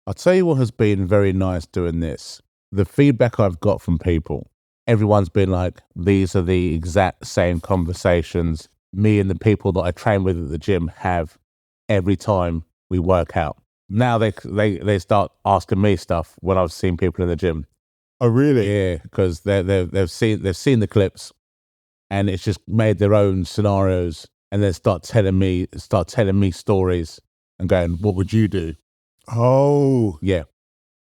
I'll tell you what has been very nice doing this. The feedback I've got from people, everyone's been like, these are the exact same conversations me and the people that I train with at the gym have every time we work out. Now they start asking me stuff when I've seen people in the gym. Oh, really? Yeah, because they've seen the clips, and it's just made their own scenarios, and then start telling me stories and going, "What would you do?" Oh, Yeah,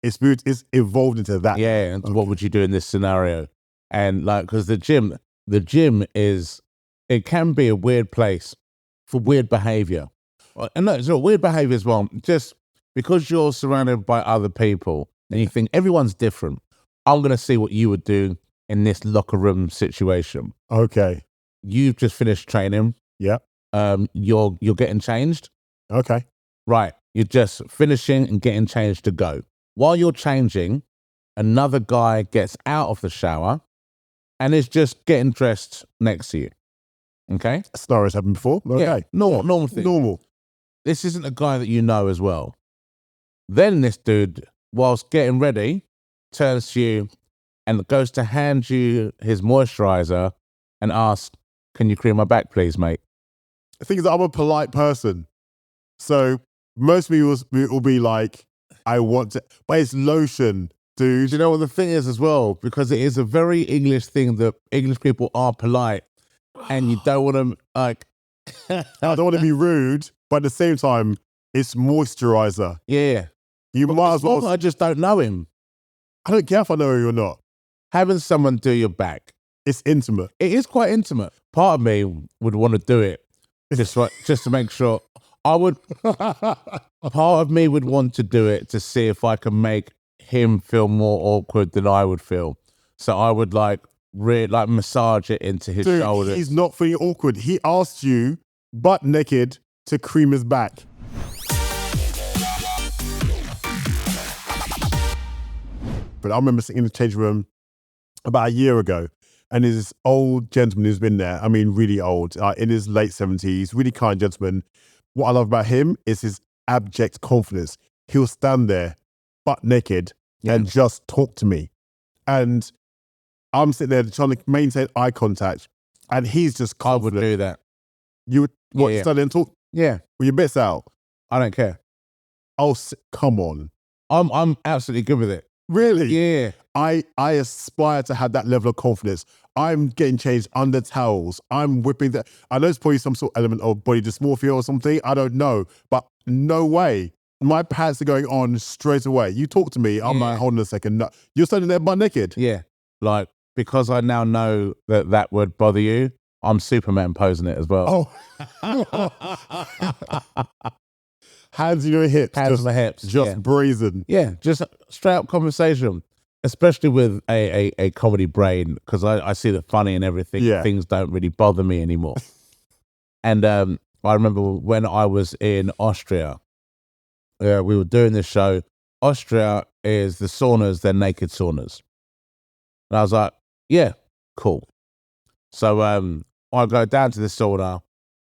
it's evolved into that. yeah. And what would you do in this scenario? And like, because the gym it can be a weird place for weird behavior. And no, it's not weird behavior as well. Just because you're surrounded by other people and you think everyone's different, I'm going to see what you would do in this locker room situation. Okay. You've just finished training. Yeah. You're getting changed. Okay. Right. You're just finishing and getting changed to go. While you're changing, another guy gets out of the shower and is just getting dressed next to you. Okay? Scenarios happened before. Okay. Yeah, normal thing. Normal. This isn't a guy that you know as well. Then this dude, whilst getting ready, turns to you and goes to hand you his moisturizer and asks, "Can you cream my back, please, mate?" The thing is, I'm a polite person. So most people will be like, I want to, but it's lotion, dude. Do you know what the thing is as well? Because it is a very English thing that English people are polite and you don't want to, like... I don't want to be rude, but at the same time, it's moisturizer. Yeah. You might as well... I just don't know him. I don't care if I know you or not. Having someone do your back. It's intimate. It is quite intimate. Part of me would want to do it just to make sure. Part of me would want to do it to see if I can make him feel more awkward than I would feel. So I would massage it into his shoulders. He's not feeling awkward. He asked you butt naked to cream his back. But I remember sitting in the change room about a year ago, and there's this old gentleman who's been there. I mean, really old, in his late 70s, really kind gentleman. What I love about him is his abject confidence. He'll stand there, butt naked, and just talk to me. And I'm sitting there trying to maintain eye contact, and he's just confident. I would do that. You would stand there and talk? Yeah. With your bits out? I don't care. Oh, come on. I'm absolutely good with it. Really? Yeah. I aspire to have that level of confidence. I'm getting changed under towels. I'm whipping that. I know it's probably some sort of element of body dysmorphia or something. I don't know. But no way. My pants are going on straight away. You talk to me. I'm like, hold on a second. No. You're standing there butt naked. Yeah. Like, because I now know that would bother you, I'm Superman posing it as well. Oh. Hands in your hips. Hands on the hips. Just brazen. Yeah. Just straight up conversation. Especially with a comedy brain, because I see the funny and everything. Yeah. Things don't really bother me anymore. And I remember when I was in Austria, we were doing this show. Austria is the saunas, they're naked saunas. And I was like, yeah, cool. So I go down to the sauna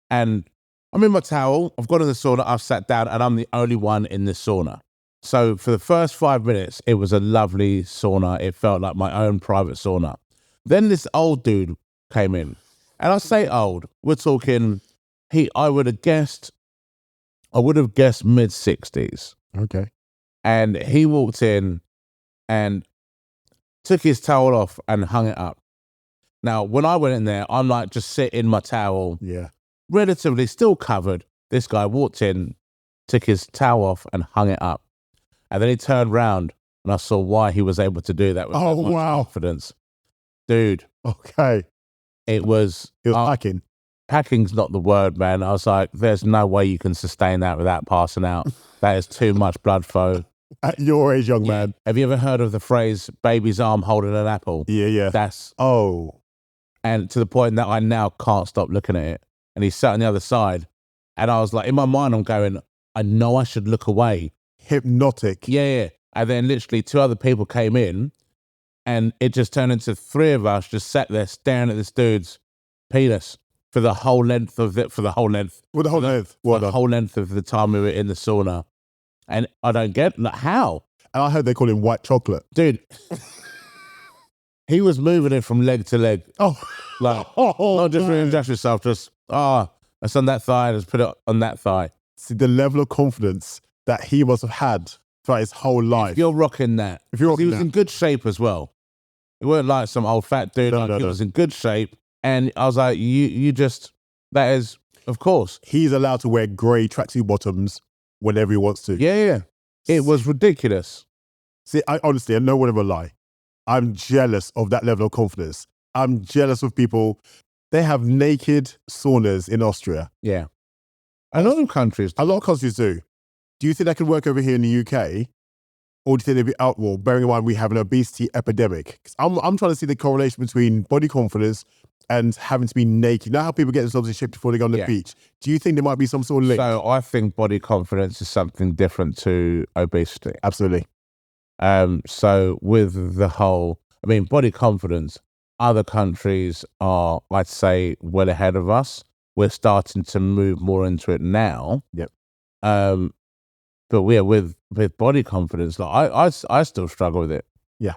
and I'm in my towel. I've got in the sauna, I've sat down, and I'm the only one in the sauna. So for the first 5 minutes, it was a lovely sauna. It felt like my own private sauna. Then this old dude came in. And I say old, we're talking, I would have guessed mid-60s. Okay. And he walked in and took his towel off and hung it up. Now, when I went in there, I'm like just sitting in my towel, relatively still covered. This guy walked in, took his towel off and hung it up. And then he turned around and I saw why he was able to do that with that much confidence. Dude. Okay. He was packing. Packing's not the word, man. I was like, there's no way you can sustain that without passing out. That is too much blood flow. At your age, young man. Have you ever heard of the phrase, baby's arm holding an apple? Yeah. And to the point that I now can't stop looking at it. And he sat on the other side. And I was like, in my mind, I'm going, I know I should look away. Hypnotic. Yeah. And then literally 2 other people came in and it just turned into 3 of us just sat there staring at this dude's penis for the whole length of it, for the whole length of the time we were in the sauna. And I don't get like, how, And I heard they call him white chocolate. dude. He was moving it from leg to leg, Oh, like not just readjust yourself, just it's on that thigh, just put it on that thigh. See the level of confidence that he must have had throughout his whole life. If you're rocking that, If you're rocking he was that. in good shape as well. He weren't like some old fat dude. No. He was in good shape, and I was like, you just that is, of course, He's allowed to wear grey tracksuit bottoms whenever he wants to. yeah. It was ridiculous. See, I honestly, no one ever lie. I'm jealous of that level of confidence. I'm jealous of people. They have naked saunas in Austria. Yeah, a lot of countries. A lot of countries do. Do you think that could work over here in the UK? Or do you think they'd be out? Well, bearing in mind we have an obesity epidemic. 'Cause I'm trying to see the correlation between body confidence and having to be naked. You know how people get themselves in shape before they go on the beach? Do you think there might be some sort of link? So I think body confidence is something different to obesity. Absolutely. So with the whole, I mean, body confidence, other countries are, I'd say, well ahead of us. We're starting to move more into it now. Yep. But with body confidence, like I still struggle with it. Yeah.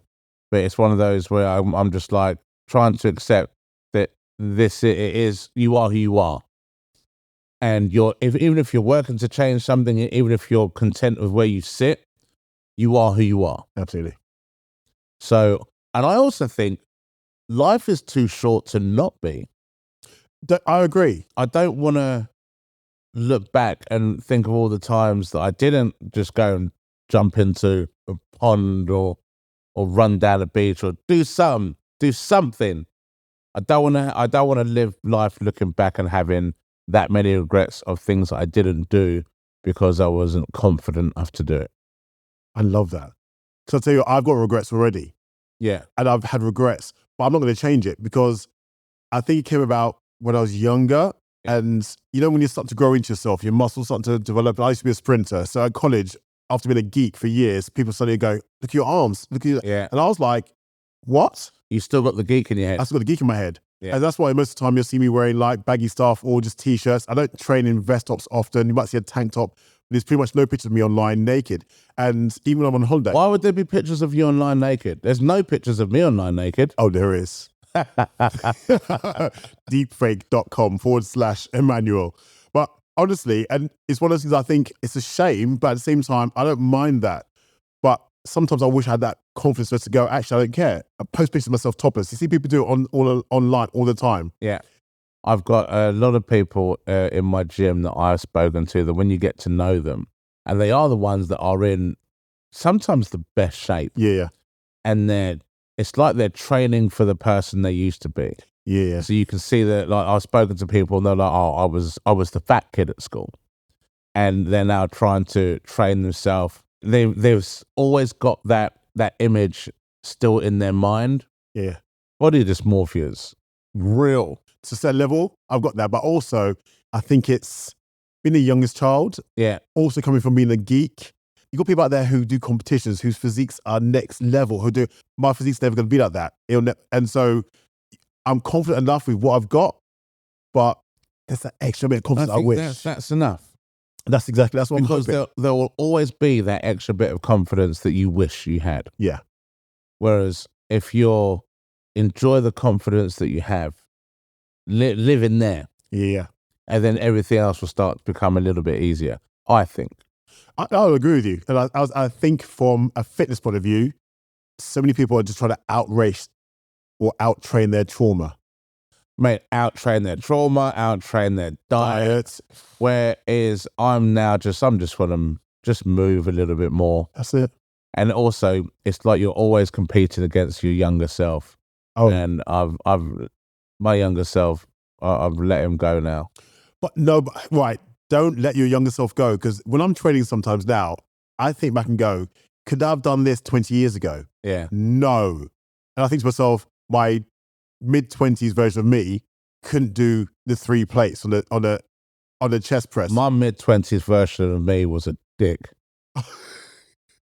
But it's one of those where I'm just like trying to accept that it is, you are who you are. And even if you're working to change something, even if you're content with where you sit, you are who you are. Absolutely. So, and I also think life is too short to not be. I agree. I don't want to look back and think of all the times that I didn't just go and jump into a pond or run down a beach or do something. I don't want to live life looking back and having that many regrets of things that I didn't do because I wasn't confident enough to do it. I love that. Because I tell you, I've got regrets already. Yeah. And I've had regrets, but I'm not going to change it because I think it came about when I was younger. And you know, when you start to grow into yourself, your muscles start to develop. I used to be a sprinter. So at college, after being a geek for years, people suddenly go, look at your arms. Look at your... Yeah. And I was like, what? You still got the geek in your head. I still got the geek in my head. Yeah. And that's why most of the time you'll see me wearing like baggy stuff or just t-shirts. I don't train in vest tops often. You might see a tank top. There's pretty much no pictures of me online naked. And even when I'm on holiday. Why would there be pictures of you online naked? There's no pictures of me online naked. Oh, there is. Deepfake.com/Emmanuel. But honestly, and it's one of those things I think it's a shame, but at the same time, I don't mind that. But sometimes I wish I had that confidence just to go, actually, I don't care. I post pictures of myself topless. You see people do it online all the time. Yeah. I've got a lot of people in my gym that I've spoken to that when you get to know them, and they are the ones that are in sometimes the best shape. Yeah. And it's like they're training for the person they used to be. Yeah. So you can see that, like, I've spoken to people and they're like, oh, I was the fat kid at school. And they're now trying to train themselves. They've always got that image still in their mind. Yeah. Body dysmorphia's real. To a certain level, I've got that. But also, I think it's being the youngest child. Yeah. Also coming from being a geek. You got people out there who do competitions, whose physiques are next level, my physique's never going to be like that. And so I'm confident enough with what I've got, but there's that extra bit of confidence I wish. That's enough. That's what I'm hoping. Because there will always be that extra bit of confidence that you wish you had. Yeah. Whereas if you enjoy the confidence that you have, live in there. Yeah. And then everything else will start to become a little bit easier, I think. I'll agree with you. And I think from a fitness point of view, so many people are just trying to outrace or out-train their trauma. Mate, out-train their trauma, out-train their diet. Whereas I'm just want to just move a little bit more. That's it. And also, it's like you're always competing against your younger self. Oh. And my younger self, I've let him go now. But right. Don't let your younger self go. Because when I'm training sometimes now, I think back and go, could I have done this 20 years ago? Yeah. No. And I think to myself, my mid-20s version of me couldn't do the 3 plates on the chest press. My mid-20s version of me was a dick.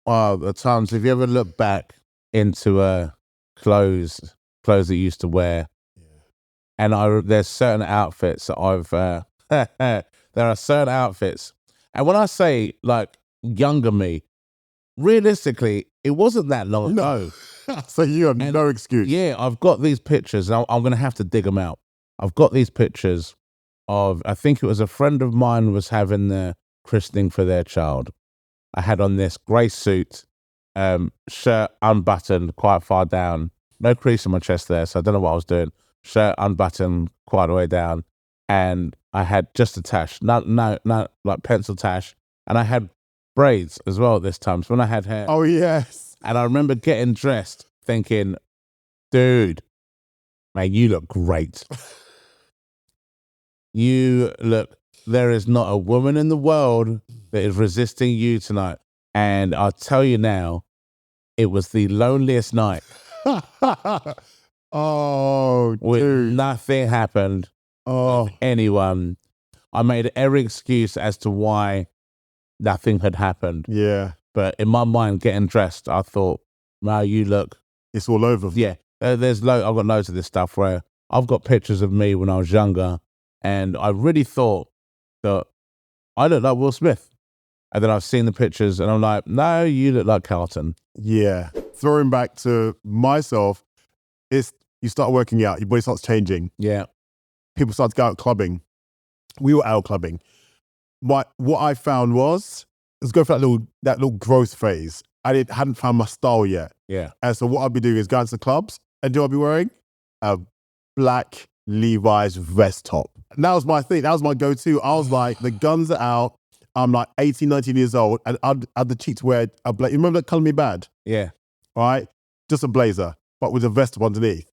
The times, if you ever look back into clothes that you used to wear, and there's certain outfits that I've... there are certain outfits. And when I say, like, younger me. Realistically, it wasn't that long ago. So you have no excuse. Yeah, I've got these pictures. And I'm going to have to dig them out. I've got these pictures of, I think it was a friend of mine was having the christening for their child. I had on this grey suit, shirt unbuttoned quite far down, no crease in my chest there, so I don't know what I was doing. Shirt unbuttoned quite the way down, and I had just a tash, not like pencil tash, and I had braids as well at this time. So when I had hair, Oh yes, and I remember getting dressed, thinking, "Dude, man, you look great. You look. There is not a woman in the world that is resisting you tonight." And I'll tell you now, it was the loneliest night. Oh, dude. Nothing happened. Oh, Anyone. I made every excuse as to why nothing had happened. yeah. But in my mind, getting dressed, I thought, "Wow, you look." It's all over. Yeah, I've got loads of this stuff where I've got pictures of me when I was younger, and I really thought that I look like Will Smith. And then I've seen the pictures, and I'm like, "No, you look like Carlton." Yeah. Throwing back to myself, it's you start working out, your body starts changing. Yeah, People start to go out clubbing. We were out clubbing. What I found was, let's go for that little growth phase. I hadn't found my style yet. yeah. And so what I'd be doing is going to the clubs, and do I'd be wearing a black Levi's vest top. And that was my thing. That was my go-to. I was like, the guns are out. I'm like 18, 19 years old, and I'd have the cheek to wear a blazer. You remember that Colour Me Bad? Yeah. Right? Just a blazer, but with a vest underneath.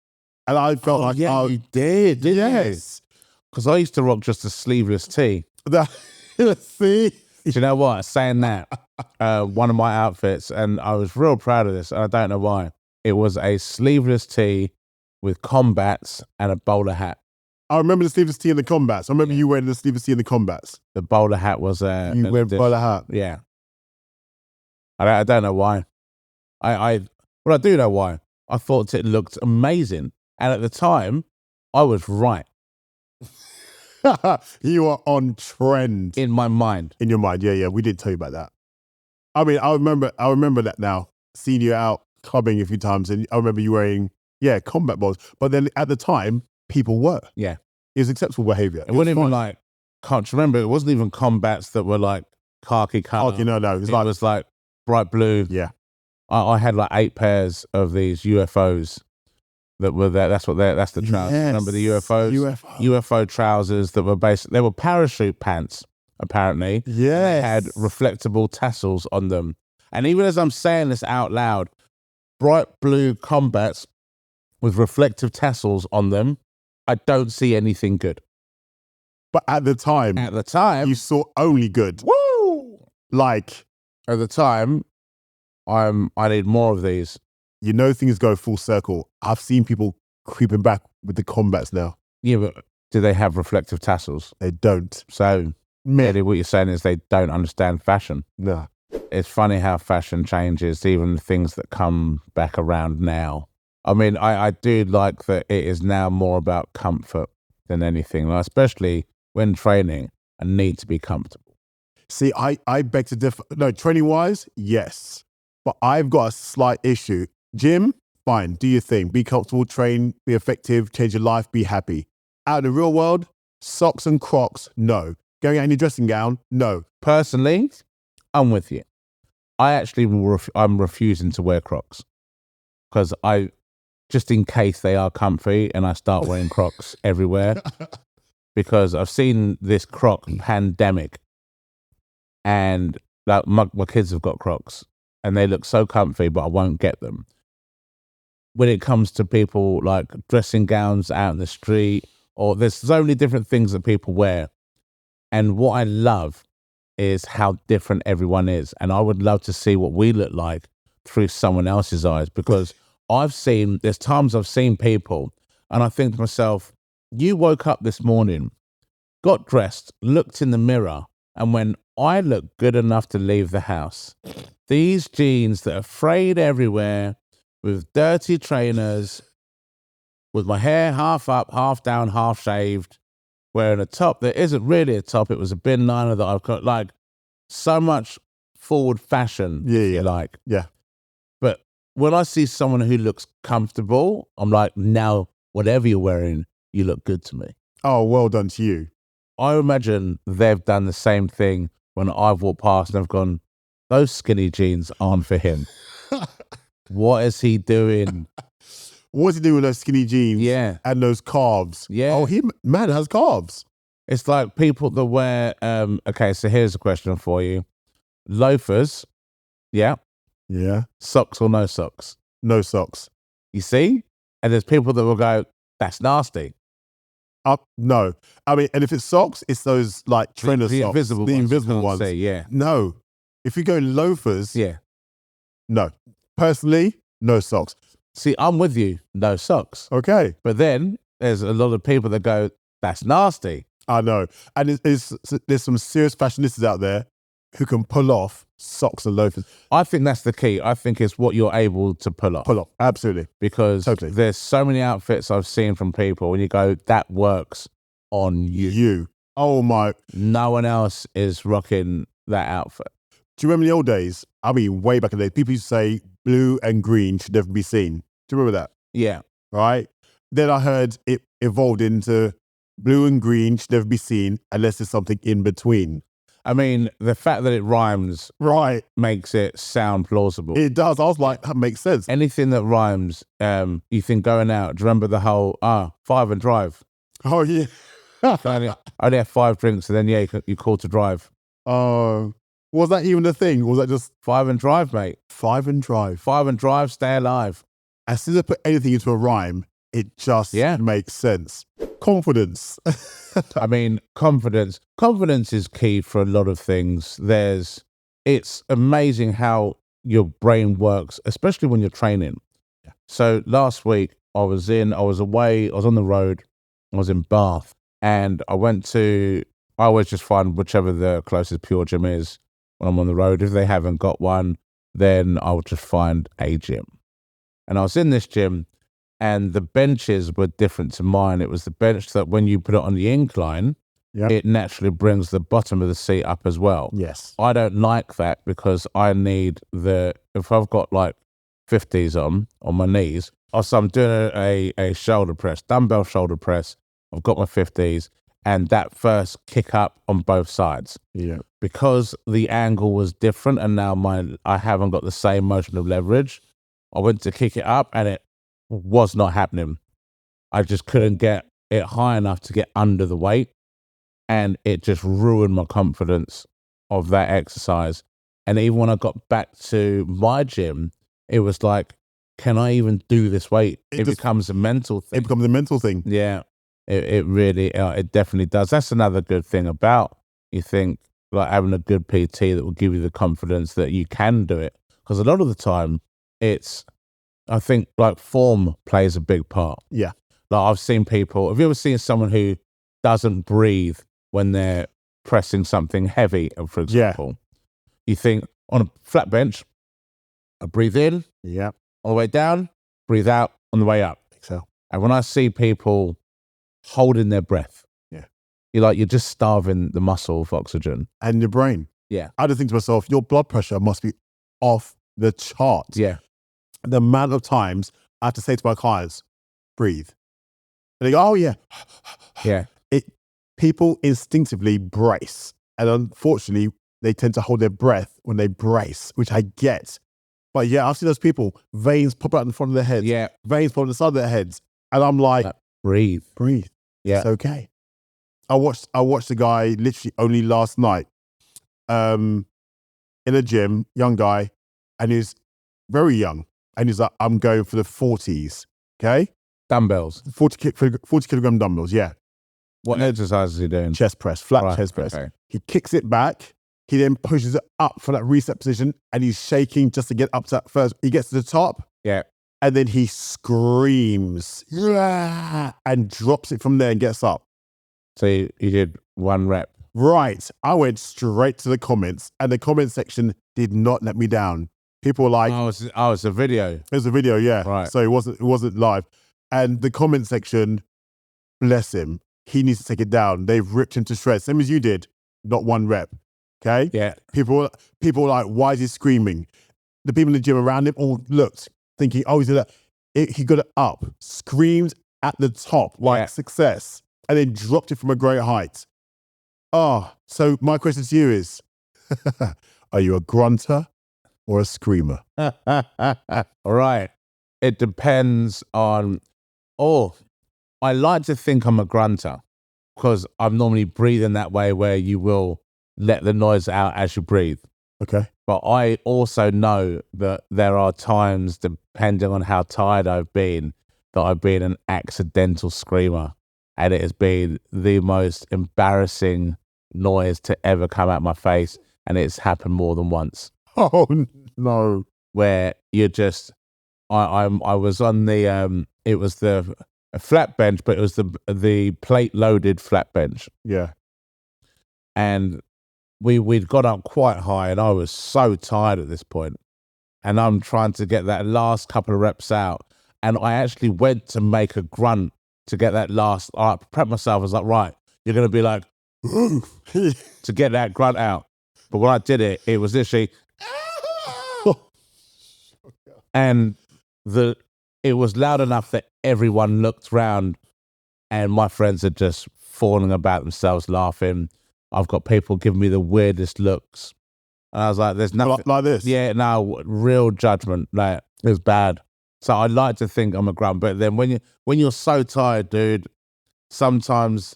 And I felt like, yeah, you did, didn't yes. Because I used to rock just a sleeveless tee. See? Do you know what? Saying that, one of my outfits, and I was real proud of this, and I don't know why. It was a sleeveless tee with combats and a bowler hat. I remember the sleeveless tee and the combats. I remember you wearing the sleeveless tee and the combats. The bowler hat was You wear bowler hat. Yeah. I don't know why. I do know why. I thought it looked amazing. And at the time, I was right. You are on trend. In my mind. In your mind, yeah. We did tell you about that. I mean, I remember that now. Seeing you out clubbing a few times, and I remember you wearing, combat balls. But then at the time, people were. Yeah. It was acceptable behavior. It wasn't even like, can't remember, it wasn't even combats that were like khaki color. Khaki, no. It was like bright blue. Yeah. I had like 8 pairs of these UFOs that were there. That's the trousers. Yes. Remember the UFOs? UFO trousers that were they were parachute pants, apparently. Yes. Had reflectable tassels on them. And even as I'm saying this out loud, bright blue combats with reflective tassels on them, I don't see anything good. But at the time, you saw only good. Woo! Like, at the time, I need more of these. You know, things go full circle. I've seen people creeping back with the combats now. Yeah, but do they have reflective tassels? They don't. So, really, what you're saying is they don't understand fashion. No. It's funny how fashion changes, even things that come back around now. I mean, I do like that it is now more about comfort than anything, like, especially when training, I need to be comfortable. See, I beg to differ. No, training-wise, yes. But I've got a slight issue. Gym, fine, do your thing. Be comfortable, train, be effective, change your life, be happy. Out in the real world, socks and Crocs, no. Going out in your dressing gown, no. Personally, I'm with you. I actually I'm refusing to wear Crocs because just in case they are comfy and I start wearing Crocs everywhere, because I've seen this Croc pandemic, and like my kids have got Crocs and they look so comfy, but I won't get them. When it comes to people like dressing gowns out in the street, or there's so many different things that people wear. And what I love is how different everyone is. And I would love to see what we look like through someone else's eyes, because there's times I've seen people and I think to myself, you woke up this morning, got dressed, looked in the mirror, and when I look good enough to leave the house, these jeans that are frayed everywhere, with dirty trainers, with my hair half up, half down, half shaved, wearing a top that isn't really a top, it was a bin liner that I've got, like, so much forward fashion, if you like. Yeah. But when I see someone who looks comfortable, I'm like, now, whatever you're wearing, you look good to me. Oh, well done to you. I imagine they've done the same thing when I've walked past and I've gone, those skinny jeans aren't for him. What is he doing? What's he doing with those skinny jeans? Yeah. And those calves? Yeah. Oh, man has calves. It's like people that wear, okay, so here's a question for you. Loafers, yeah. Yeah. Socks or no socks? No socks. You see? And there's people that will go, that's nasty. No. I mean, and if it's socks, it's those like trainer The socks. invisible the ones, invisible you can't ones. see, yeah. No. If you go loafers, Yeah. no. Personally, no socks. See, I'm with you, no socks. Okay. But then there's a lot of people that go, that's nasty. I know. And there's some serious fashionistas out there who can pull off socks and loafers. I think that's the key. I think it's what you're able to pull off. Pull off. Absolutely. Because Totally. there's so many outfits I've seen from people when you go, that works on you. Oh my. No one else is rocking that outfit. Do you remember the old days? I mean, way back in the day, people used to say blue and green should never be seen. Do you remember that? Yeah. Right? Then I heard it evolved into blue and green should never be seen unless there's something in between. I mean, the fact that it rhymes Right. makes it sound plausible. It does. I was like, that makes sense. Anything that rhymes, you think going out. Do you remember the whole, 5 and drive? Oh, yeah. I only have 5 drinks and then, yeah, you call to drive. Oh. Was that even a thing? Or was that just 5 and drive, mate? 5 and drive? 5 and drive, stay alive. As soon as I put anything into a rhyme, it just makes sense. Confidence. I mean, confidence. Confidence is key for a lot of things. It's amazing how your brain works, especially when you're training. Yeah. So last week I was away, I was on the road, I was in Bath, and I always just find whichever the closest pure gym is when I'm on the road. If they haven't got one, then I'll just find a gym. And I was in this gym, and the benches were different to mine. It was the bench that when you put it on the incline, it naturally brings the bottom of the seat up as well. Yes. I don't like that because I need if I've got like 50s on my knees, so I'm doing a shoulder press, dumbbell shoulder press, I've got my 50s, and that first kick up on both sides. Yeah. Because the angle was different and now I haven't got the same motion of leverage, I went to kick it up and it was not happening. I just couldn't get it high enough to get under the weight, and it just ruined my confidence of that exercise. And even when I got back to my gym, it was like, can I even do this weight? It becomes a mental thing. It becomes a mental thing. Yeah, it really, it definitely does. That's another good thing about, you think, like having a good PT that will give you the confidence that you can do it. Because a lot of the time, I think like form plays a big part. Yeah. Like I've seen people, have you ever seen someone who doesn't breathe when they're pressing something heavy, for example? You think on a flat bench, I breathe in, on the way down, breathe out on the way up. Exhale. And when I see people holding their breath, you're just starving the muscle of oxygen. And your brain. Yeah. I just think to myself, your blood pressure must be off the chart. Yeah. The amount of times I have to say to my clients, breathe. And they go, oh yeah. Yeah. People instinctively brace. And unfortunately, they tend to hold their breath when they brace, which I get. But yeah, I've seen those people, veins pop out in front of their heads. Yeah. Veins pop on the side of their heads. And I'm like, breathe. Yeah. It's okay. I watched a guy literally only last night in a gym, young guy, and he's very young. And he's like, I'm going for the 40s. Okay? Dumbbells. 40 kilogram dumbbells, yeah. What exercise is he doing? Chest press, flat chest press. Okay. He kicks it back. He then pushes it up for that reset position, and he's shaking just to get up to that first. He gets to the top. Yeah. And then he screams and drops it from there and gets up. So you did 1 rep. Right. I went straight to the comments, and the comment section did not let me down. People were like, it's a video. It was a video, yeah. Right. So it wasn't live. And the comment section, bless him, he needs to take it down. They've ripped him to shreds, same as you did, not 1 rep. Okay. Yeah. People were like, why is he screaming? The people in the gym around him all looked, thinking, oh, he got it up, screamed at the top like success, and then dropped it from a great height. So my question to you is, are you a grunter or a screamer? All right. It depends on, I like to think I'm a grunter because I'm normally breathing that way where you will let the noise out as you breathe. Okay. But I also know that there are times, depending on how tired I've been, that I've been an accidental screamer. And it has been the most embarrassing noise to ever come out my face. And it's happened more than once. Oh, no. Where you're just, I was on the, it was a flat bench, but it was the plate loaded flat bench. Yeah. And we'd got up quite high and I was so tired at this point. And I'm trying to get that last couple of reps out. And I actually went to make a grunt to get that last, I prepped myself. I was like, right, you're going to be like, to get that grunt out. But when I did it, it was literally, and it was loud enough that everyone looked round and my friends are just falling about themselves laughing. I've got people giving me the weirdest looks. And I was like, there's nothing. Like this? Yeah, no, real judgment. Like, it was bad. So I like to think I'm a grunt. But then when you're so tired, dude, sometimes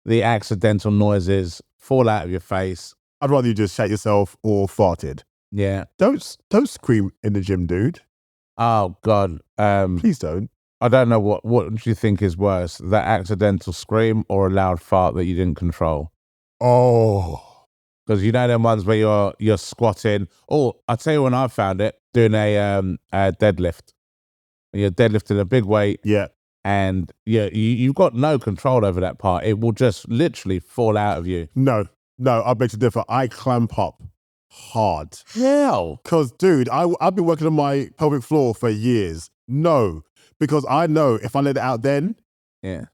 the accidental noises fall out of your face. I'd rather you just shut yourself or farted. Yeah. Don't scream in the gym, dude. Oh, God. Please don't. I don't know what do you think is worse, that accidental scream or a loud fart that you didn't control? Oh, because you know them ones where you're squatting. Oh, I'll tell you when I found it, doing a deadlift. You're deadlifting a big weight, yeah, and you've got no control over that part. It will just literally fall out of you. No, I beg to differ. I clamp up hard. Hell, because dude, I've been working on my pelvic floor for years. No, because I know if I let it out, then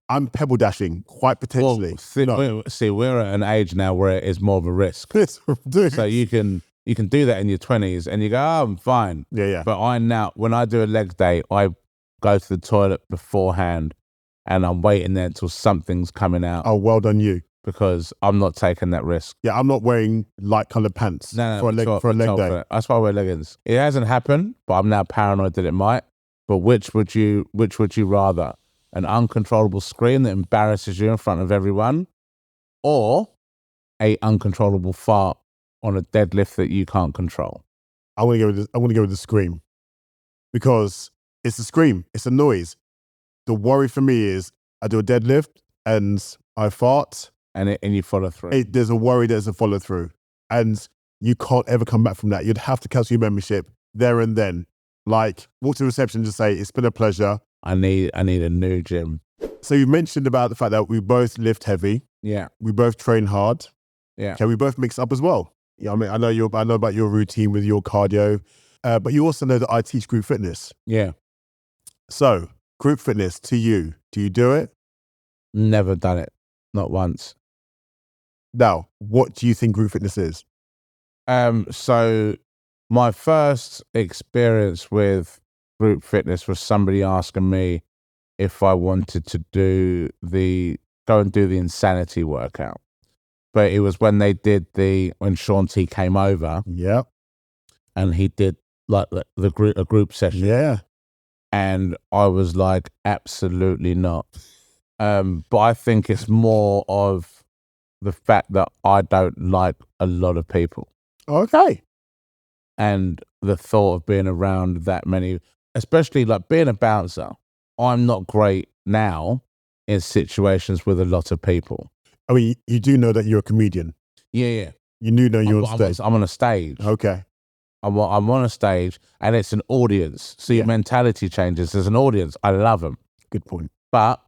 I'm pebble dashing quite potentially. Well, we're at an age now where it is more of a risk. Dude. So you can do that in your 20s and you go, oh, I'm fine. Yeah. But when I do a leg day, I go to the toilet beforehand and I'm waiting there until something's coming out. Oh, well done you. Because I'm not taking that risk. Yeah, I'm not wearing light coloured pants for a leg day. That's why I wear leggings. It hasn't happened, but I'm now paranoid that it might. But which would you rather? An uncontrollable scream that embarrasses you in front of everyone, or a uncontrollable fart on a deadlift that you can't control? I want to go with the scream, because it's a scream, it's a noise. The worry for me is I do a deadlift and I fart, and you follow through. There's a worry, there's a follow through, and you can't ever come back from that. You'd have to cancel your membership there and then. Like, walk to the reception and just say, it's been a pleasure. I need a new gym. So you mentioned about the fact that we both lift heavy. Yeah. We both train hard. Yeah. Okay, we both mix up as well. Yeah, I mean, I know about your routine with your cardio, but you also know that I teach group fitness. Yeah. So, group fitness, to you, do you do it? Never done it. Not once. Now, what do you think group fitness is? So my first experience with group fitness was somebody asking me if I wanted to go and do the insanity workout. But it was when when Sean T came over. Yeah. And he did like a group session. Yeah. And I was like, absolutely not. But I think it's more of the fact that I don't like a lot of people. Okay. And the thought of being around that many, especially like being a bouncer, I'm not great now in situations with a lot of people. I mean, you do know that you're a comedian. Yeah. You do know you're on stage. I'm on a stage. Okay. I'm on a stage and it's an audience. So your mentality changes. There's an audience. I love them. Good point. But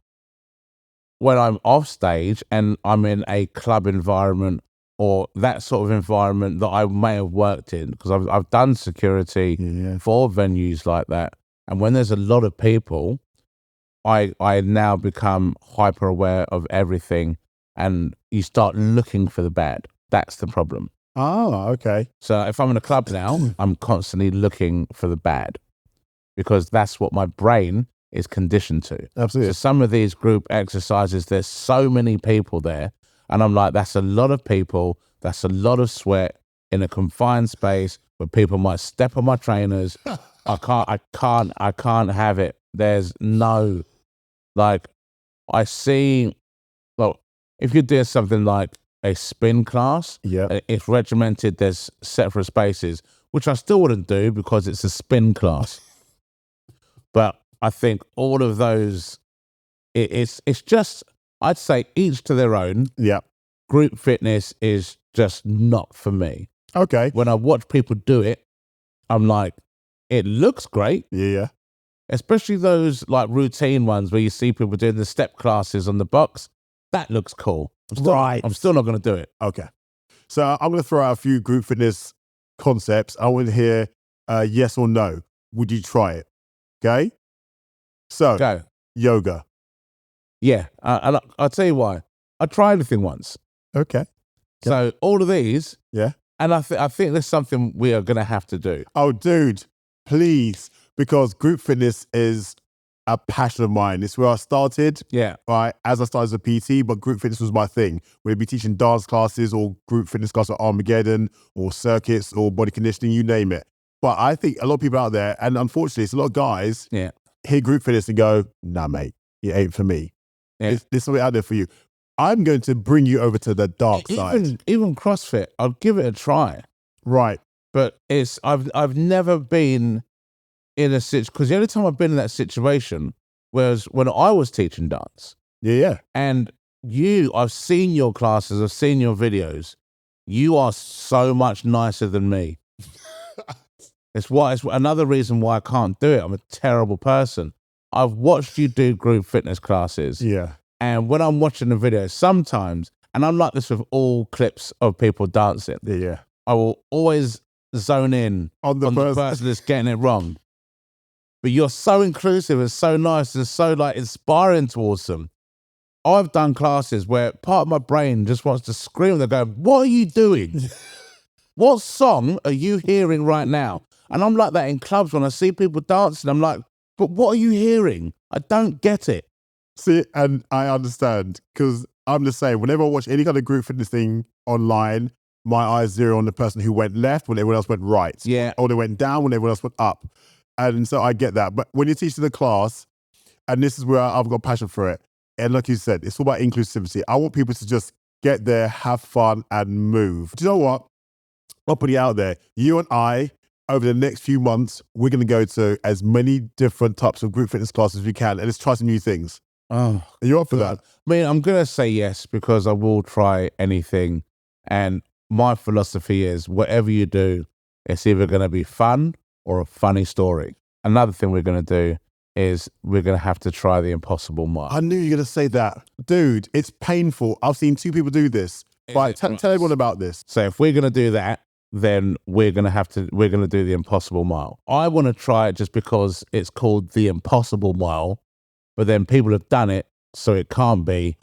when I'm off stage and I'm in a club environment or that sort of environment that I may have worked in, because I've done security for venues like that. And when there's a lot of people, I now become hyper aware of everything and you start looking for the bad. That's the problem. Oh, okay. So if I'm in a club now, I'm constantly looking for the bad because that's what my brain is conditioned to. Absolutely. So some of these group exercises, there's so many people there. And I'm like, that's a lot of people. That's a lot of sweat in a confined space where people might step on my trainers. I can't have it. There's no, like, I see, well, if you're doing something like a spin class, Yeah. it's regimented, there's separate spaces, which I still wouldn't do because it's a spin class. But I think all of those, it's just, I'd say each to their own. Yeah. Group fitness is just not for me. Okay. When I watch people do it, I'm like, it looks great. Yeah. Especially those like routine ones where you see people doing the step classes on the box. That looks cool. I'm still not going to do it. Okay. So I'm going to throw out a few group fitness concepts. I want to hear yes or no. Would you try it? Okay. So Go. yoga. Yeah. And I'll tell you why. I tried everything once. Okay. So all of these. Yeah. And I think there's something we are going to have to do. Oh, dude, please. Because group fitness is a passion of mine. It's where I started. Yeah. Right. As I started as a PT, but group fitness was my thing. We'd be teaching dance classes or group fitness classes at Armageddon or circuits or body conditioning, you name it. But I think a lot of people out there, and unfortunately, it's a lot of guys, hear group fitness and go, nah, mate, it ain't for me. Yeah. There's something out there for you. I'm going to bring you over to the dark side. Even CrossFit, I'll give it a try. Right. But I've never been in a situation, because the only time I've been in that situation was when I was teaching dance. Yeah. And I've seen your classes, I've seen your videos. You are so much nicer than me. It's another reason why I can't do it. I'm a terrible person. I've watched you do group fitness classes. Yeah. And when I'm watching the videos, sometimes, and I'm like this with all clips of people dancing, Yeah. I will always zone in on the person that's getting it wrong. But you're so inclusive and so nice and so like inspiring towards them. I've done classes where part of my brain just wants to scream. They're going, what are you doing? What song are you hearing right now? And I'm like that in clubs when I see people dancing. I'm like, but what are you hearing? I don't get it. See, and I understand because I'm the same. Whenever I watch any kind of group fitness thing online, my eyes zero on the person who went left when everyone else went right. Yeah. Or they went down when everyone else went up. And so I get that. But when you're teaching the class, and this is where I've got passion for it, and like you said, it's all about inclusivity. I want people to just get there, have fun, and move. Do you know what? I'll put it out there. You and I, over the next few months, we're going to go to as many different types of group fitness classes as we can, and let's try some new things. Oh, are you up for that? I mean, I'm going to say yes because I will try anything. And my philosophy is whatever you do, it's either going to be fun or a funny story. Another thing we're going to do is we're going to have to try the impossible mile. I knew you were going to say that. Dude, it's painful. I've seen 2 people do this. Right, tell everyone about this. So if we're going to do that, then we're going to do the impossible mile. I want to try it just because it's called the impossible mile, but then people have done it, so it can't be.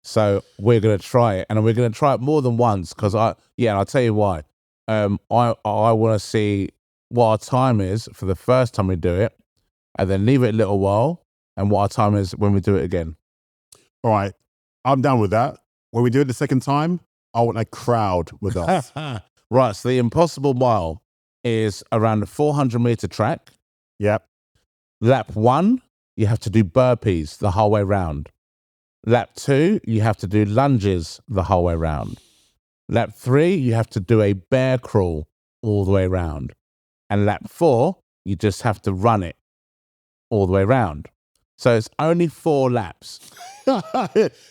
So we're going to try it, and we're going to try it more than once because I'll tell you why. I want to see what our time is for the first time we do it, and then leave it a little while, and what our time is when we do it again. All right, I'm down with that. When we do it the second time, I want a crowd with us. Right, so the impossible mile is around a 400-meter track. Yep. Lap 1, you have to do burpees the whole way round. Lap 2, you have to do lunges the whole way round. Lap 3, you have to do a bear crawl all the way round. And lap 4, you just have to run it all the way round. So it's only 4 laps.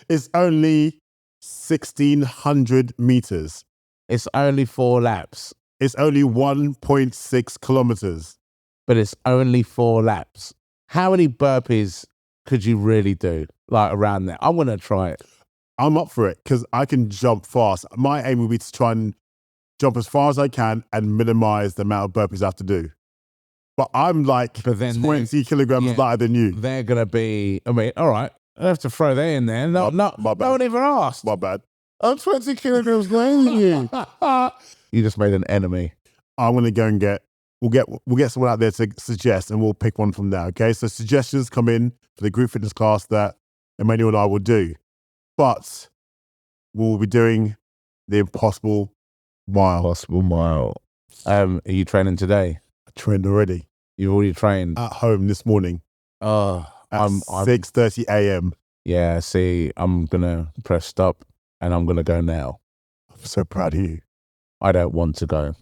It's only 1,600 meters. It's only 4 laps. It's only 1.6 kilometers. But it's only 4 laps. How many burpees could you really do, like around there? I'm going to try it. I'm up for it because I can jump fast. My aim will be to try and jump as far as I can and minimize the amount of burpees I have to do. But I'm like 20 kilograms lighter than you. They're going to be, I mean, all right, I have to throw that in there. No one even asked. My bad. I'm 20 kilograms lighter than you. You just made an enemy. I'm gonna go and we'll get someone out there to suggest, and we'll pick one from there. Okay, so suggestions come in for the group fitness class that Emmanuel and I will do, but we'll be doing the impossible mile. Possible mile. Are you training today? I trained already You've already trained at home this morning at at 6:30 a.m. Yeah, see, I'm gonna press stop and I'm gonna go now. I'm so proud of you. I don't want to go.